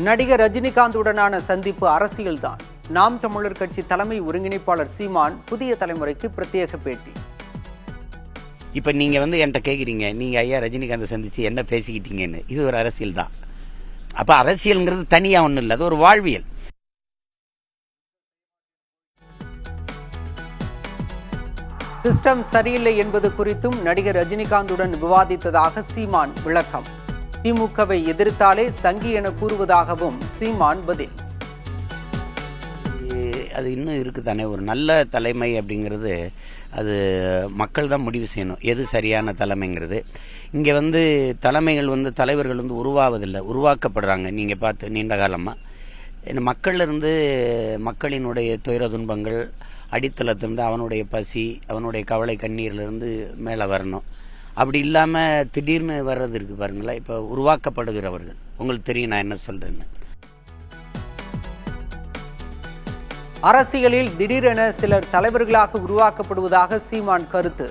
நடிகர் ரஜினிகாந்துடனான சந்திப்பு அரசியல்தான். நாம் தமிழர் கட்சி தலைமை ஒருங்கிணைப்பாளர் சீமான் புதிய தலைமுறைக்கு பிரத்யேக பேட்டி. இப்போ நீங்கள் என்கிட்ட கேட்குறீங்க, நீங்கள் ஐயா ரஜினிகாந்தை சந்தித்து என்ன பேசிக்கிட்டீங்கன்னு. இது ஒரு அரசியல் தான். அப்போ அரசியல்ங்கிறது தனியாக ஒன்றும் இல்லை, அது ஒரு வாழ்வியல். சிஸ்டம் சரியில்லை என்பது குறித்தும் நடிகர் ரஜினிகாந்துடன் விவாதித்ததாக சீமான் விளக்கம். திமுகவை எதிர்த்தாலே சங்கி என கூறுவதாகவும் சீமான் பதில். அது இன்னும் இருக்குதானே, ஒரு நல்ல தலைமை அப்படிங்கிறது அது மக்கள் தான் முடிவு செய்யணும், எது சரியான தலைமைங்கிறது. இங்கே தலைமைகள் தலைவர்கள் உருவாவதில்லை, உருவாக்கப்படுறாங்க. நீங்கள் பார்த்து நீண்ட காலமாக மக்களிலிருந்து மக்களினுடைய துயர துன்பங்கள் அடித்தளத்திலிருந்து அவனுடைய பசி, அவனுடைய கவலை கண்ணீர்லேருந்து மேலே வரணும். அப்படி இல்லாமல் திடீர்னு வர்றது இருக்குது பாருங்களேன். இப்போ உருவாக்கப்படுகிறவர்கள், உங்களுக்கு தெரியும் நான் என்ன சொல்கிறேன்னு. அரசியலில் திடீரென சிலர் தலைவர்களாக உருவாக்கப்படுவதாக சீமான் கருத்து.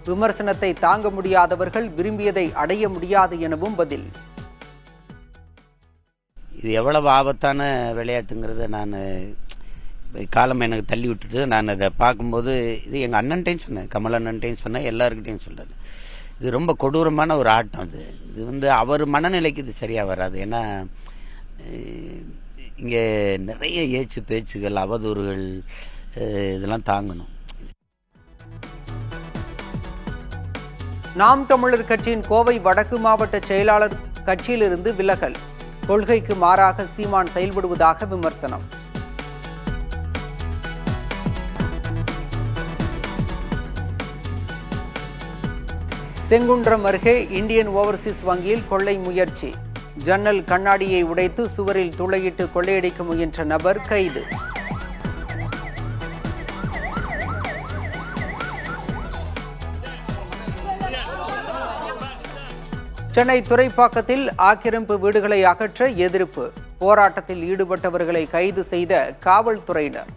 விமர்சனத்தை தாங்க முடியாதவர்கள் விரும்பியதை அடைய முடியாது எனவும் பதில். இது எவ்வளவு ஆபத்தான விளையாட்டுங்கிறத நான் காலம் எனக்கு தள்ளி விட்டுட்டு நான் அதை பார்க்கும்போது, இது எங்கள் அண்ணன்ட்டையும் சொன்னேன், கமல் அண்ணன்ட்டையும் சொன்னேன், எல்லாருக்கிட்டையும் சொல்கிறது. இது ரொம்ப கொடூரமான ஒரு ஆட்டம். இது அவர் மனநிலைக்கு இது சரியாக வராது. ஏன்னா இங்கே நிறைய ஏச்சு பேச்சுகள், அவதூறுகள், இதெல்லாம் தாங்கணும். நாம் தமிழர் கட்சியின் கோவை வடக்கு மாவட்ட செயலாளர் கட்சியிலிருந்து விலகல். கொள்கைக்கு மாறாக சீமான் செயல்படுவதாக விமர்சனம். செங்குன்றம் அருகே இந்தியன் ஓவர்சீஸ் வங்கியில் கொள்ளை முயற்சி. ஜன்னல் கண்ணாடியை உடைத்து சுவரில் துளையிட்டு கொள்ளையடிக்க முயன்ற நபர் கைது. சென்னை துறைப்பாக்கத்தில் ஆக்கிரமிப்பு வீடுகளை அகற்ற எதிர்ப்பு. போராட்டத்தில் ஈடுபட்டவர்களை கைது செய்த காவல்துறையினர்.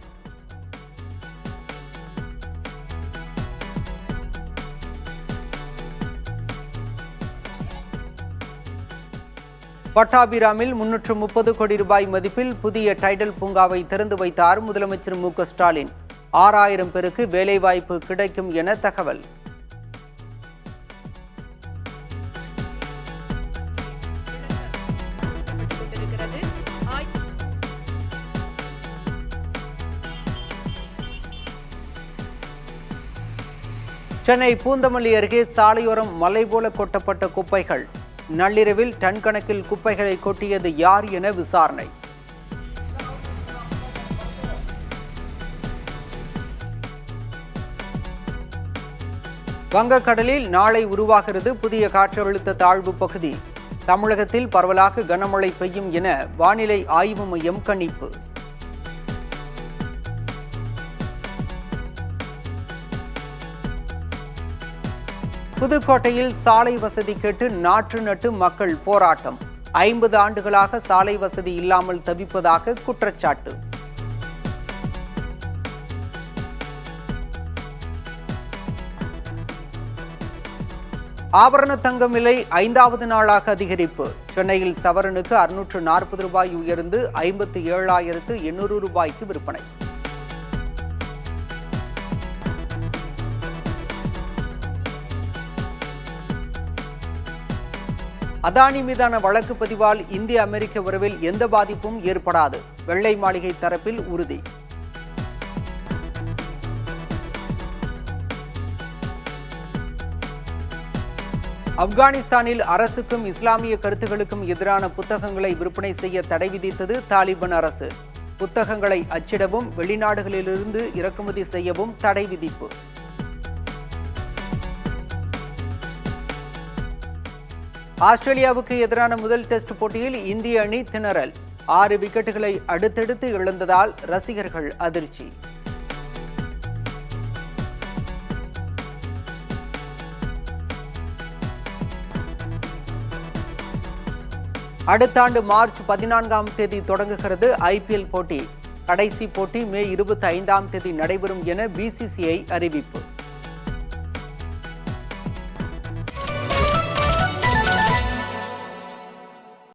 பட்டாபிராமில் 330 கோடி ரூபாய் மதிப்பில் புதிய டைடல் பூங்காவை திறந்து வைத்தார் முதலமைச்சர் மு.க.ஸ்டாலின். 6000 பேருக்கு வேலைவாய்ப்பு கிடைக்கும் என தகவல். சென்னை பூந்தமல்லி அருகே சாலையோரம் மலை போல கொட்டப்பட்ட குப்பைகள். நள்ளிரவில் டன் கணக்கில் குப்பைகளை கொட்டியது யார் என விசாரணை. வங்கக்கடலில் நாளை உருவாகிறது புதிய காற்றழுத்த தாழ்வு பகுதி. தமிழகத்தில் பரவலாக கனமழை பெய்யும் என வானிலை ஆய்வு மையம் கணிப்பு. புதுக்கோட்டையில் சாலை வசதி கேட்டு நாற்று நட்டு மக்கள் போராட்டம். 50 ஆண்டுகளாக சாலை வசதி இல்லாமல் தவிப்பதாக குற்றச்சாட்டு. ஆபரண தங்கம் விலை 5வது நாளாக அதிகரிப்பு. சென்னையில் சவரனுக்கு 640 ரூபாய் உயர்ந்து 57,800 ரூபாய்க்கு விற்பனை. அதானி மீதான வழக்கு பதிவால் இந்திய அமெரிக்க உறவில் எந்த பாதிப்பும் ஏற்படாது. வெள்ளை மாளிகை தரப்பில் உறுதி. ஆப்கானிஸ்தானில் அரசுக்கும் இஸ்லாமிய கருத்துகளுக்கும் எதிரான புத்தகங்களை விற்பனை செய்ய தடை விதித்தது தாலிபான் அரசு. புத்தகங்களை அச்சிடவும் வெளிநாடுகளிலிருந்து இறக்குமதி செய்யவும் தடை விதிப்பு. ஆஸ்திரேலியாவுக்கு எதிரான முதல் டெஸ்ட் போட்டியில் இந்திய அணி திணறல். 6 விக்கெட்டுகளை அடுத்தடுத்து இழந்ததால் ரசிகர்கள் அதிர்ச்சி. அடுத்த ஆண்டு மார்ச் 14ஆம் தேதி தொடங்குகிறது IPL போட்டி. கடைசி போட்டி மே 25ஆம் தேதி நடைபெறும் என BCCI அறிவிப்பு.